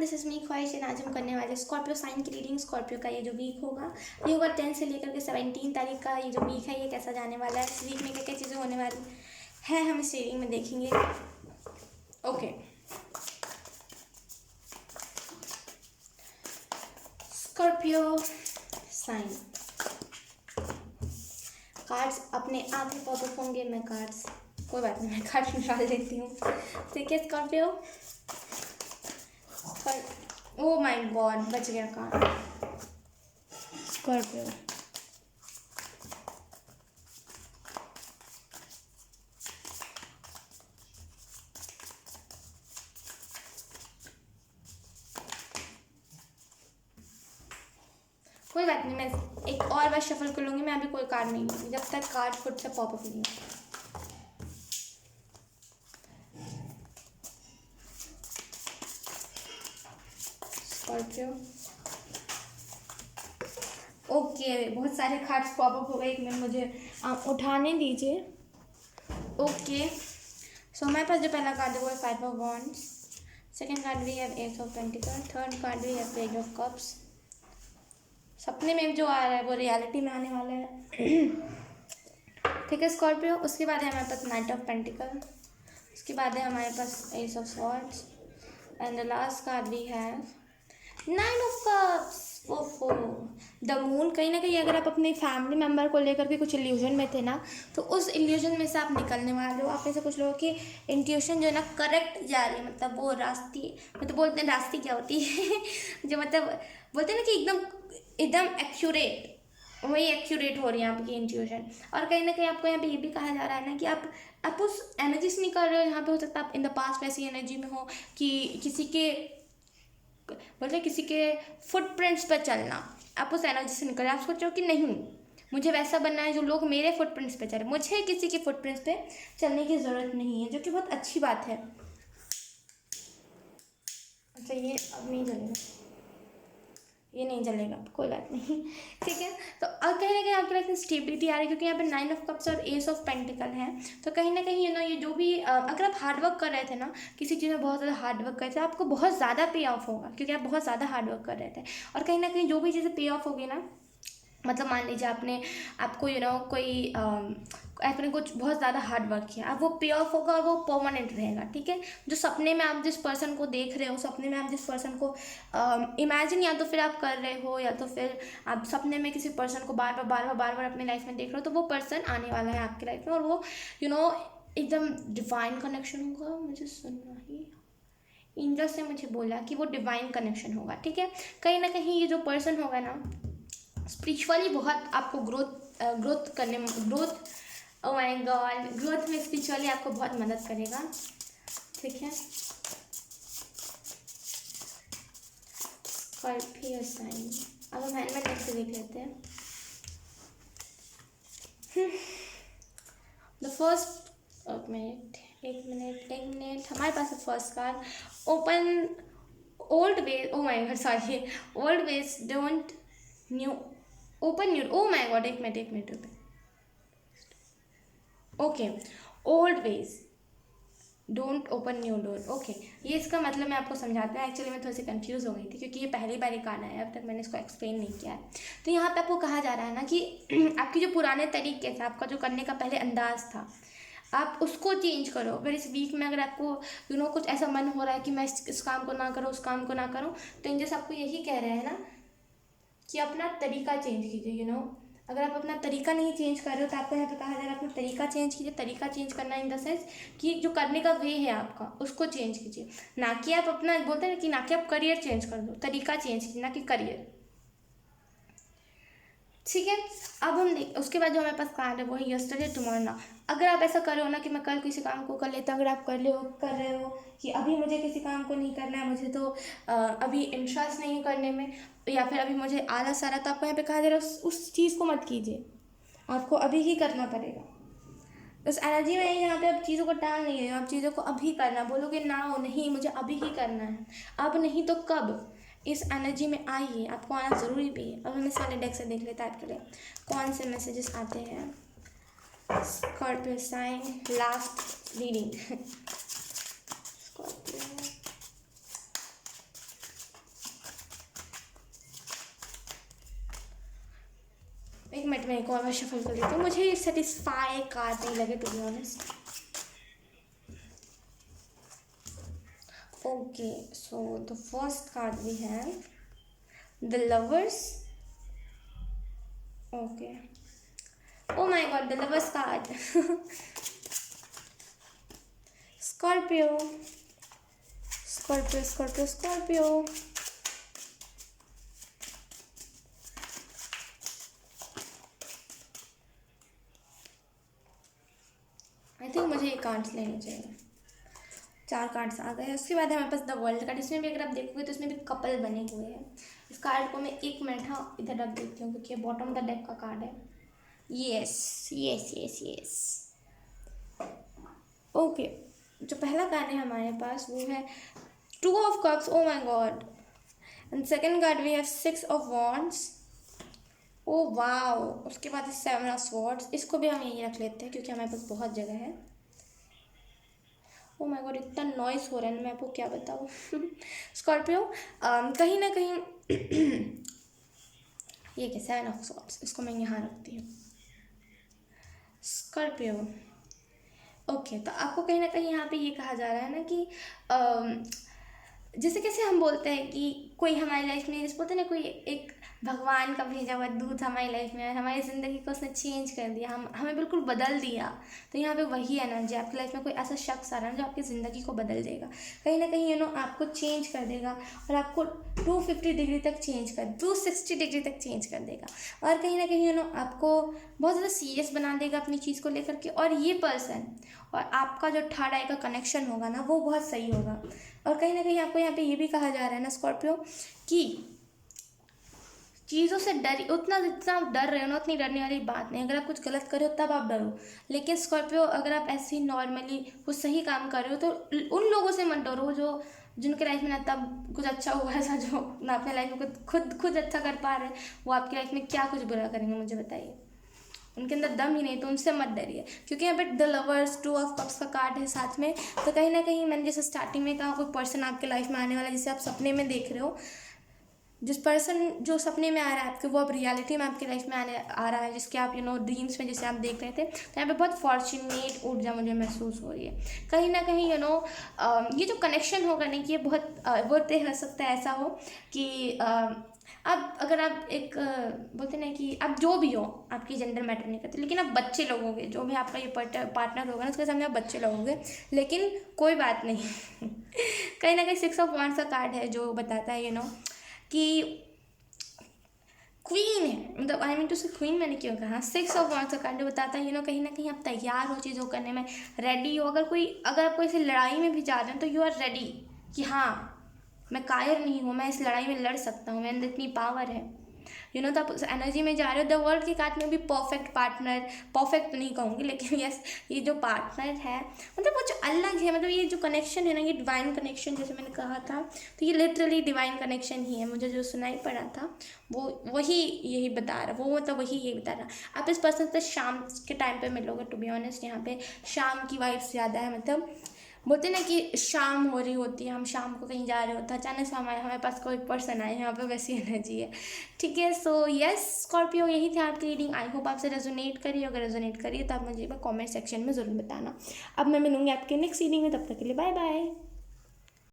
This is me ख्वाहिश and आज हम करने वाले स्कॉर्पियो साइन की रीडिंग। स्कॉर्पियो का ये जो वीक होगा ये होगा 10 से लेकर के 17 तारीख का। ये जो वीक है ये कैसा जाने वाला है, इस वीक में क्या क्या चीज़ें होने वाली है हम इस रीडिंग में देखेंगे। ओके, स्कॉर्पियो साइन कार्ड्स अपने आप ही पॉपअप होंगे। मैं कार्ड्स कोई बात नहीं, मैं कार्ड निकाल देती हूँ। ठीक है स्कॉर्पियो, ओ माय गॉड बच गया कार्ड। स्कॉर्पियो कोई बात नहीं, मैं एक और बार शफल कर लूँगी। मैं अभी कोई कार्ड नहीं लूँगी जब तक कार्ड खुद से पॉपअप नहीं हो। स्कॉर्पियो ओके, बहुत सारे कार्ड्स पॉपअप हो गए। एक मिनट मुझे उठाने दीजिए। ओके, सो हमारे पास जो पहला कार्ड है वो है 5 ऑफ वॉन्ड्स। सेकेंड कार्ड भी है S of pentacle. Third card भी है पेज ऑफ कप्स। सपने में जो आ रहा है वो रियलिटी में आने वाला है। ठीक है स्कॉर्पियो, उसके बाद है हमारे पास नाइट ऑफ पेंटिकल। उसके बाद है हमारे पास ace of swords and the last card we have 9 of cups. ओहो, द मून। कहीं ना कहीं अगर आप अपने फैमिली मेम्बर को लेकर के कुछ इल्यूजन में थे ना, तो उस इल्यूजन में से आप निकलने वाले हो। आप में से कुछ लोगों की इंट्यूशन जो है ना करेक्ट जा रही है, मतलब वो रास्ते, मतलब बोलते हैं रास्ते क्या होती है जो मतलब बोलते हैं ना कि एकदम एक्यूरेट, वही एक्यूरेट हो रही है आपकी इंट्यूशन। और कहीं ना कहीं आपको यहाँ पे ये भी कहा जा रहा है ना कि आप उस एनर्जी से निकल रहे हो। यहाँ पे हो सकता है आप इन द पास्ट वैसी एनर्जी में हो कि किसी के फुटप्रिंट्स पर चलना। आप उस एनर्जी से निकल रहे, आप सोच रहे हो कि नहीं मुझे वैसा बनना है जो लोग मेरे फुटप्रिंट्स पे चले, मुझे किसी के फुटप्रिंट्स पे चलने की ज़रूरत नहीं है, जो कि बहुत अच्छी बात है। अच्छा ये अब नहीं चलेगा, ये नहीं चलेगा, कोई बात नहीं। ठीक है, तो अब कहीं ना कहीं आपकी लाइफ में स्टेबिलिटी आ रही है क्योंकि यहाँ पे 9 ऑफ कप्स और एस ऑफ पेंटिकल है। तो कहीं ना कहीं ये जो भी अगर आप हार्डवर्क कर रहे थे ना, किसी चीज़ में बहुत ज़्यादा हार्डवर्क कर रहे थे, आपको बहुत ज़्यादा पे ऑफ होगा क्योंकि आप बहुत ज़्यादा हार्डवर्क कर रहे थे। और कहीं ना कहीं जो भी चीज़ें पे ऑफ होगी ना, मतलब मान लीजिए आपको कोई आपने कुछ बहुत ज़्यादा हार्ड वर्क किया, अब वो पे ऑफ होगा और वो परमानेंट रहेगा। ठीक है, जो सपने में आप जिस पर्सन को देख रहे हो, सपने में आप जिस पर्सन को इमेजिन या तो फिर आप कर रहे हो, या तो फिर आप सपने में किसी पर्सन को बार बार अपनी लाइफ में देख रहे हो, तो वो पर्सन आने वाला है आपकी लाइफ में और वो एकदम डिवाइन कनेक्शन होगा। मुझे सुनना ही इंद्र से मुझे बोला कि वो डिवाइन कनेक्शन होगा। ठीक है, कहीं ना कहीं ये जो पर्सन होगा ना स्पिरिचुअली बहुत आपको ग्रोथ करने में ओह माय गॉड ग्रोथ में स्पिरिचुअली आपको बहुत मदद करेगा। ठीक है, स्कॉर्पियो साइन। अब हम हैंड में नेक्स्ट देख लेते हैं। द फर्स्ट एक मिनट हमारे पास first card open old ways. Oh my God sorry, old ways don't new open new. Oh my God एक minute okay, old ways don't open new door. Okay, ये इसका मतलब मैं आपको समझाता हूँ। एक्चुअली मैं थोड़ी सी कंफ्यूज हो गई थी क्योंकि ये पहली बार एक आना है, अब तक मैंने इसको एक्सप्लेन नहीं किया है। तो यहाँ पे आपको कहा जा रहा है ना कि आपके जो पुराने तरीके थे, आपका जो करने का पहले अंदाज था, आप उसको चेंज करो। अगर इस वीक में अगर आपको कुछ ऐसा मन हो रहा है कि मैं इस काम को ना करूँ, उस काम को ना करूँ, तो इंजस आपको यही कह रहे हैं ना कि अपना तरीका चेंज कीजिए। अगर आप अपना तरीका नहीं चेंज कर रहे हो तो आपको यहाँ पे कहा जा रहा है अपना तरीका चेंज कीजिए। तरीका चेंज करना इन द सेंस कि जो करने का वे है आपका उसको चेंज कीजिए, ना कि आप अपना बोलते हैं ना कि ना कि आप करियर चेंज कर दो, तरीका चेंज कीजिए ना कि करियर। ठीक है, अब हम देख उसके बाद जो हमारे पास कार्ड है वो है यस्टरडे टुमारो नाउ। अगर आप ऐसा कर रहे हो ना कि मैं कल किसी काम को कर लेता हूँ, अगर आप कर रहे हो कि अभी मुझे किसी काम को नहीं करना है, मुझे तो अभी इंटरेस्ट नहीं करने में, या फिर अभी मुझे आलस आ रहा है, तो आपको यहाँ पे कहा जा रहा है उस चीज़ को मत कीजिए, आपको अभी ही करना पड़ेगा। उस एनर्जी में यहाँ पे आप चीज़ों को टाल नहीं है, आप चीज़ों को अभी करना। बोलोगे ना हो नहीं मुझे अभी ही करना है, अब नहीं तो कब, इस एनर्जी में आइए, आपको आना ज़रूरी भी है। अब हम इस वाले डेक से देख लेते हैं आपके लिए कौन से मैसेजेस आते हैं। Scorpio sign last reading. Scorpio मैं एक और बार शफल कर देती हूँ। मुझे सेटिस्फाई कार्ड नहीं लगे to be honest. Okay, so the first card we have the lovers. Okay, oh my god, the lovers card. Scorpio, Scorpio, Scorpio, Scorpio. I think मुझे ये कार्ड्स लेने चाहिए। 4 कार्ड्स आ गए। उसके बाद हमारे पास द वर्ल्ड कार्ड। इसमें भी अगर आप देखोगे तो इसमें भी कपल बने हुए हैं। इस कार्ड को मैं 1 मिनट हाँ इधर रख देती हूँ क्योंकि बॉटम द डेक का कार्ड है। Yes yes yes yes. Okay, जो पहला कार्ड है हमारे पास वो है 2 of cups. Oh my god. And second card we have 6 of wands. Oh wow. उसके बाद 7 ऑफ स्वॉर्ड्स। इसको भी हम यहीं रख लेते हैं क्योंकि हमारे पास बहुत जगह है। ओ माय गॉड, इतना नॉइस हो रहा है ना, मैं आपको क्या बताऊँ। स्कॉर्पियो, कहीं ना कहीं ये क्या 7 ऑफ स्वॉर्ड्स, इसको मैं यहाँ रखती हूँ। स्कॉर्पियो, ओके, तो आपको कहीं ना कहीं यहाँ पे ये कहा जा रहा है ना कि जैसे कैसे हम बोलते हैं कि कोई हमारी लाइफ में, जैसे बोलते हैं ना कोई एक भगवान का भेजा हुआ दूत हमारी लाइफ में, हमारी ज़िंदगी को उसने चेंज कर दिया, हमें बिल्कुल बदल दिया। तो यहाँ पे वही एनर्जी, आपकी लाइफ में कोई ऐसा शख्स आ रहा है जो आपकी ज़िंदगी को बदल देगा, कहीं ना कहीं आपको चेंज कर देगा और आपको 250 डिग्री तक चेंज कर 260 डिग्री तक चेंज कर देगा और कहीं ना कहीं आपको बहुत ज़्यादा सीरियस बना देगा अपनी चीज़ को लेकर के। और ये पर्सन और आपका जो थर्ड आई का कनेक्शन होगा ना वो बहुत सही होगा। और कहीं ना कहीं आपको यहाँ पे ये भी कहा जा रहा है ना स्कॉर्पियो कि चीज़ों से डर, उतना जितना आप डर रहे हो ना उतनी डरने वाली बात नहीं। अगर आप कुछ गलत कर रहे हो तब आप डरो, लेकिन स्कॉर्पियो अगर आप ऐसे ही नॉर्मली कुछ सही काम कर रहे हो तो उन लोगों से मत डरो जो जिनके लाइफ में ना तब कुछ अच्छा हुआ ऐसा, जो ना अपने लाइफ में खुद अच्छा कर पा रहे हैं, वो आपकी लाइफ में क्या कुछ बुरा करेंगे मुझे बताइए। उनके अंदर दम ही नहीं, तो उनसे मत डरिए क्योंकि यहाँ पे द लवर्स 2 ऑफ कप्स का कार्ड है साथ में। तो कहीं ना कहीं मैंने जैसे स्टार्टिंग में कहा, कोई पर्सन आपके लाइफ में आने वाला है जिसे आप सपने में देख रहे हो, जिस पर्सन जो सपने में आ रहा है आपके, वो अब रियलिटी में आपकी लाइफ में आ रहा है, जिसके आप ड्रीम्स में जैसे आप देख रहे थे। तो यहाँ पे बहुत फॉर्चुनेट ऊर्जा मुझे महसूस हो रही है। कहीं ना कहीं ये जो कनेक्शन होगा ना कि ये बहुत बोलते हो सकता है ऐसा हो कि अब अगर आप एक बोलते ना कि आप जो भी हो, आपकी जेंडर मैटर नहीं करती, लेकिन आप बच्चे लोगोगे, जो भी आपका ये पार्टनर होगा ना उसके सामने आप बच्चे लोगोगे, लेकिन कोई बात नहीं। कहीं ना कहीं 6 ऑफ वॉन्ड्स का कार्ड है जो बताता है कि क्वीन है, मतलब आई मीन टू से क्वीन मैंने क्यों कहा, 6 ऑफ वॉन्ड्स का कार्ड बताता है कहीं ना कहीं आप तैयार हो चीज़ों करने में, रेडी हो। अगर आप कोई ऐसी लड़ाई में भी जा रहे हैं तो यू आर रेडी कि हाँ मैं कायर नहीं हूँ, मैं इस लड़ाई में लड़ सकता हूँ, मेरे अंदर इतनी पावर है। तो आप उस एनर्जी में जा रहे हो। द वर्ल्ड के कार्ड में भी परफेक्ट पार्टनर, परफेक्ट नहीं कहूँगी लेकिन यस, ये जो पार्टनर है मतलब वो जो अलग है, मतलब ये जो कनेक्शन है ना, ये डिवाइन कनेक्शन जैसे मैंने कहा था, तो ये लिटरली डिवाइन कनेक्शन ही है। मुझे जो सुनाई पड़ा था वो वही यही बता रहा, वो मतलब वही यही बता रहा। आप इस पर्सन से शाम के टाइम पर मिलोगे, टू बी ऑनेस्ट यहाँ पे शाम की वाइब्स ज़्यादा है। मतलब बोलते ना कि शाम हो रही होती है, हम शाम को कहीं जा रहे होते हैं, अचानक से हमारे पास कोई पर्सन आए, यहाँ पे वैसी एनर्जी है। ठीक है, सो यस स्कॉर्पियो, यही थी आपकी रीडिंग। आई होप आपसे रेजोनेट करिए, अगर रेजोनेट करिए तो आप मुझे कमेंट सेक्शन में ज़रूर बताना। अब मैं मिलूँगी आपके नेक्स्ट रीडिंग में, तब तक के लिए बाय बाय।